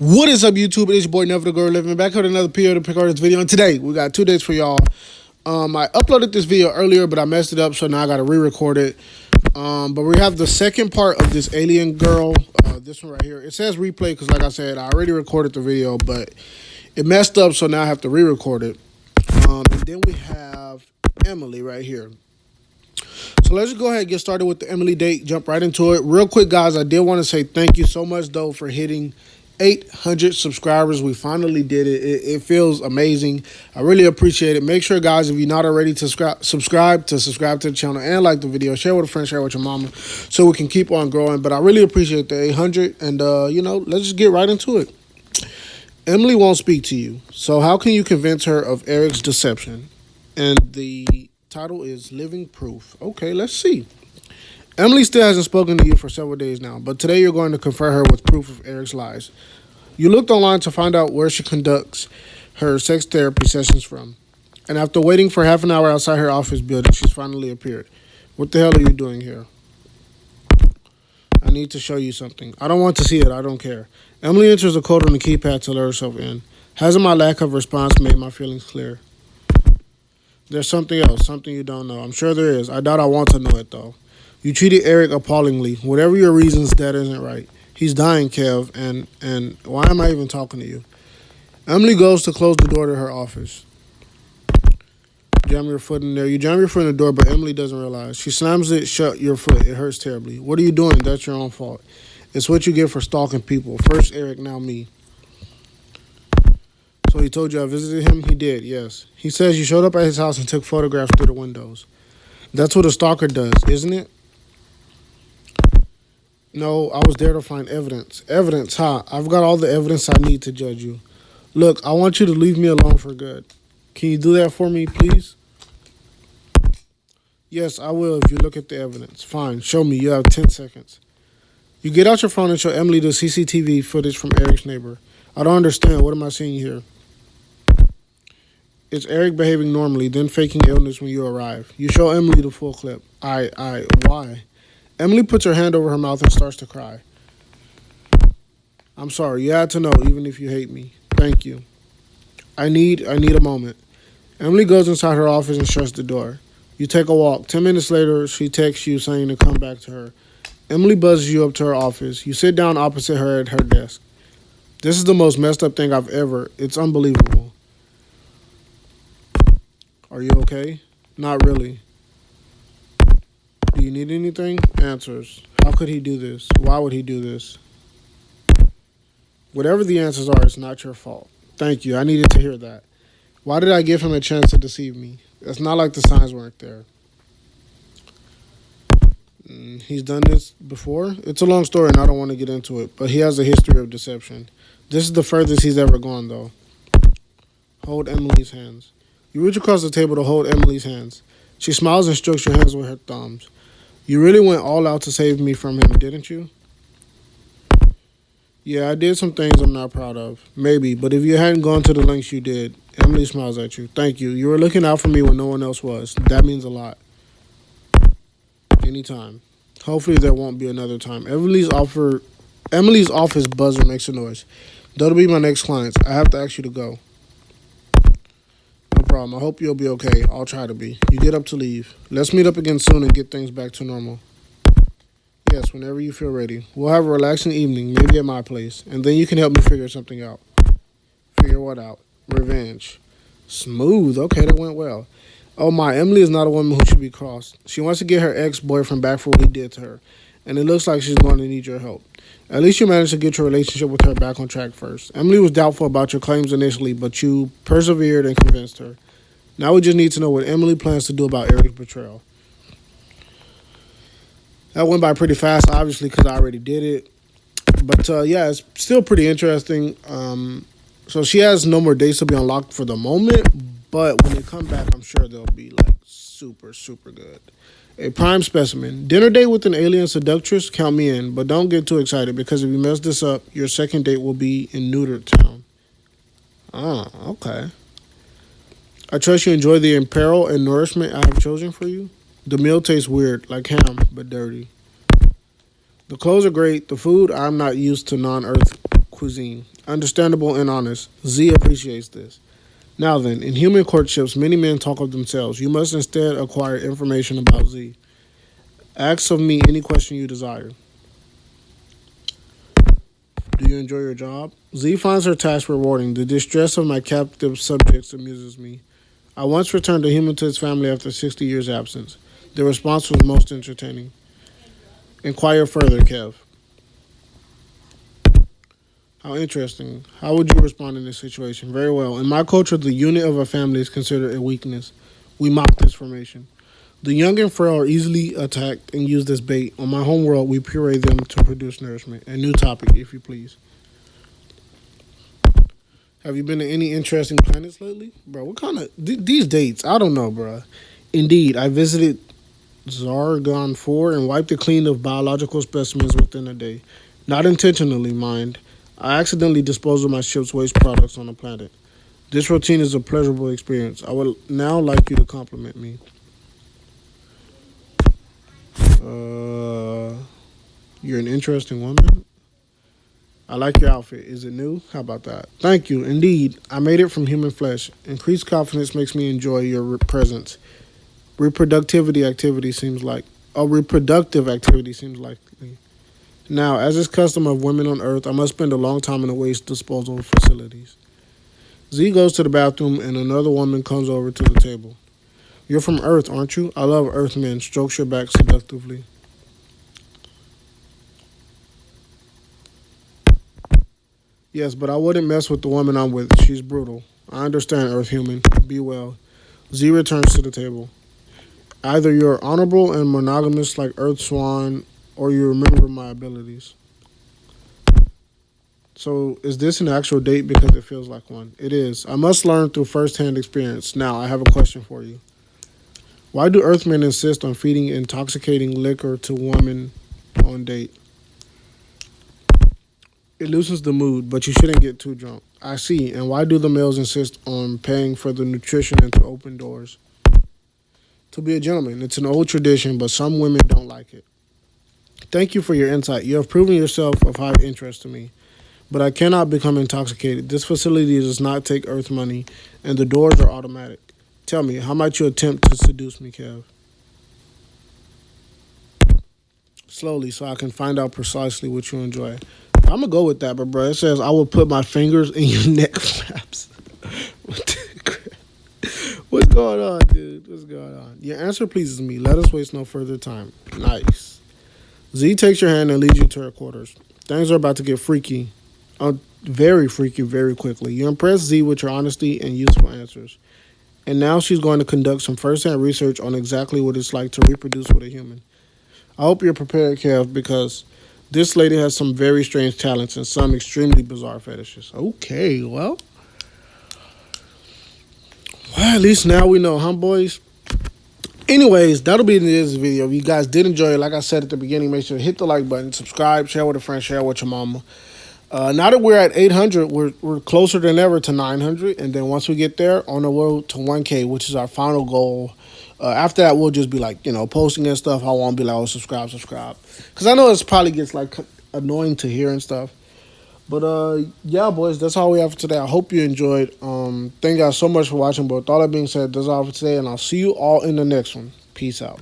What is up, YouTube? It is your boy Never the Girl Living back with another PO to pick artist video. And today we got 2 days for y'all. I uploaded this video earlier, but I messed it up, so now I got to re-record it. But we have the second part of this alien girl. This one right here. It says replay because, like I said, I already recorded the video, but it messed up, so now I have to re-record it. And then we have Emily right here. So let's just go ahead and get started with the Emily date. Jump right into it. Real quick, guys, I did want to say thank you so much, though, for hitting 800 subscribers. We finally did it. It feels amazing. I really appreciate it. Make sure, guys, if you're not already to subscribe to the channel and like the video. Share with a friend, share with your mama, so we can keep on growing. But I really appreciate the 800. And, let's just get right into it. Emily won't speak to you. So how can you convince her of Eric's deception? And the title is Living Proof. Okay, let's see. Emily still hasn't spoken to you for several days now, but today you're going to confront her with proof of Eric's lies. You looked online to find out where she conducts her sex therapy sessions from. And after waiting for half an hour outside her office building, she's finally appeared. What the hell are you doing here? I need to show you something. I don't want to see it. I don't care. Emily enters the code on the keypad to let herself in. Hasn't my lack of response made my feelings clear? There's something else, something you don't know. I'm sure there is. I doubt I want to know it, though. You treated Eric appallingly. Whatever your reasons, that isn't right. He's dying, Kev, and why am I even talking to you? Emily goes to close the door to her office. Jam your foot in there. You jam your foot in the door, but Emily doesn't realize. She slams it shut, your foot. It hurts terribly. What are you doing? That's your own fault. It's what you get for stalking people. First Eric, now me. So he told you I visited him? He did, yes. He says you showed up at his house and took photographs through the windows. That's what a stalker does, isn't it? No, I was there to find evidence. Evidence, huh? I've got all the evidence I need to judge you. Look, I want you to leave me alone for good. Can you do that for me, please? Yes, I will if you look at the evidence. Fine, show me. You have 10 seconds. You get out your phone and show Emily the CCTV footage from Eric's neighbor. I don't understand. What am I seeing here? It's Eric behaving normally, then faking illness when you arrive. You show Emily the full clip. Why? Emily puts her hand over her mouth and starts to cry. I'm sorry, you had to know, even if you hate me. Thank you. I need a moment. Emily goes inside her office and shuts the door. You take a walk. 10 minutes later, she texts you saying to come back to her. Emily buzzes you up to her office. You sit down opposite her at her desk. This is the most messed up thing I've ever. It's unbelievable. Are you okay? Not really. Do you need anything? Answers. How could he do this? Why would he do this? Whatever the answers are, it's not your fault. Thank you. I needed to hear that. Why did I give him a chance to deceive me? It's not like the signs weren't there. He's done this before? It's a long story and I don't want to get into it, but he has a history of deception. This is the furthest he's ever gone, though. Hold Emily's hands. You reach across the table to hold Emily's hands. She smiles and strokes your hands with her thumbs. You really went all out to save me from him, didn't you? Yeah, I did some things I'm not proud of. Maybe, but if you hadn't gone to the lengths you did. Emily smiles at you. Thank you. You were looking out for me when no one else was. That means a lot. Anytime. Hopefully there won't be another time. Emily's office buzzer makes a noise. That'll be my next clients. I have to ask you to go. No problem. I hope you'll be okay. I'll try to be. You get up to leave. Let's meet up again soon and get things back to normal. Yes, whenever you feel ready. We'll have a relaxing evening, maybe at my place, and then you can help me figure something out. Figure what out? Revenge. Smooth. Okay, that went well. Oh my, Emily is not a woman who should be crossed. She wants to get her ex-boyfriend back for what he did to her, and it looks like she's going to need your help. At least you managed to get your relationship with her back on track first. Emily was doubtful about your claims initially, but you persevered and convinced her. Now we just need to know what Emily plans to do about Eric's betrayal. That went by pretty fast, obviously, because I already did it. But, yeah, it's still pretty interesting. So she has no more dates to be unlocked for the moment. But when they come back, I'm sure they'll be, like, super, super good. A prime specimen. Dinner date with an alien seductress? Count me in. But don't get too excited, because if you mess this up, your second date will be in Neuter Town. Ah, okay. I trust you enjoy the apparel and nourishment I have chosen for you. The meal tastes weird, like ham, but dirty. The clothes are great. The food, I'm not used to non-Earth cuisine. Understandable and honest. Z appreciates this. Now then, in human courtships, many men talk of themselves. You must instead acquire information about Z. Ask of me any question you desire. Do you enjoy your job? Z finds her task rewarding. The distress of my captive subjects amuses me. I once returned a human to his family after 60 years' absence. The response was most entertaining. Inquire further, Kev. How interesting. How would you respond in this situation? Very well. In my culture, the unit of a family is considered a weakness. We mock this formation. The young and frail are easily attacked and used as bait. On my home world, we puree them to produce nourishment. A new topic, if you please. Have you been to any interesting planets lately? Bro, what kind of... these dates, I don't know, bro. Indeed, I visited Zargon 4 and wiped it clean of biological specimens within a day. Not intentionally, mind. I accidentally disposed of my ship's waste products on the planet. This routine is a pleasurable experience. I would now like you to compliment me. You're an interesting woman. I like your outfit. Is it new? How about that? Thank you. Indeed, I made it from human flesh. Increased confidence makes me enjoy your presence. Reproductive activity seems likely. Now, as is custom of women on Earth, I must spend a long time in the waste disposal facilities. Z goes to the bathroom and another woman comes over to the table. You're from Earth, aren't you? I love Earthmen. Strokes your back seductively. Yes, but I wouldn't mess with the woman I'm with. She's brutal. I understand, Earth human. Be well. Z returns to the table. Either you're honorable and monogamous like Earth Swan, or you remember my abilities. So, is this an actual date because it feels like one? It is. I must learn through first-hand experience. Now, I have a question for you. Why do Earthmen insist on feeding intoxicating liquor to women on date? It loosens the mood, but you shouldn't get too drunk. I see. And why do the males insist on paying for the nutrition and to open doors? To be a gentleman. It's an old tradition, but some women don't like it. Thank you for your insight. You have proven yourself of high interest to me. But I cannot become intoxicated. This facility does not take Earth money, and the doors are automatic. Tell me, how might you attempt to seduce me, Kev? Slowly, so I can find out precisely what you enjoy. I'm gonna go with that, but bro, it says I will put my fingers in your neck flaps. What's going on, dude? What's going on? Your answer pleases me. Let us waste no further time. Nice. Z takes your hand and leads you to her quarters. Things are about to get freaky. Very freaky, very quickly. You impress Z with your honesty and useful answers. And now she's going to conduct some first-hand research on exactly what it's like to reproduce with a human. I hope you're prepared, Kev, because this lady has some very strange talents and some extremely bizarre fetishes. Okay, well, at least now we know, huh, boys? Anyways, that'll be the end of this video. If you guys did enjoy it, like I said at the beginning, make sure to hit the like button, subscribe, share with a friend, share with your mama. Now that we're at 800, we're closer than ever to 900. And then once we get there, on the road to 1K, which is our final goal. After that, we'll just be like, posting and stuff. I won't be like, oh, subscribe. Because I know it probably gets like annoying to hear and stuff. But yeah, boys, that's all we have for today. I hope you enjoyed. Thank you guys so much for watching. But with all that being said, that's all for today. And I'll see you all in the next one. Peace out.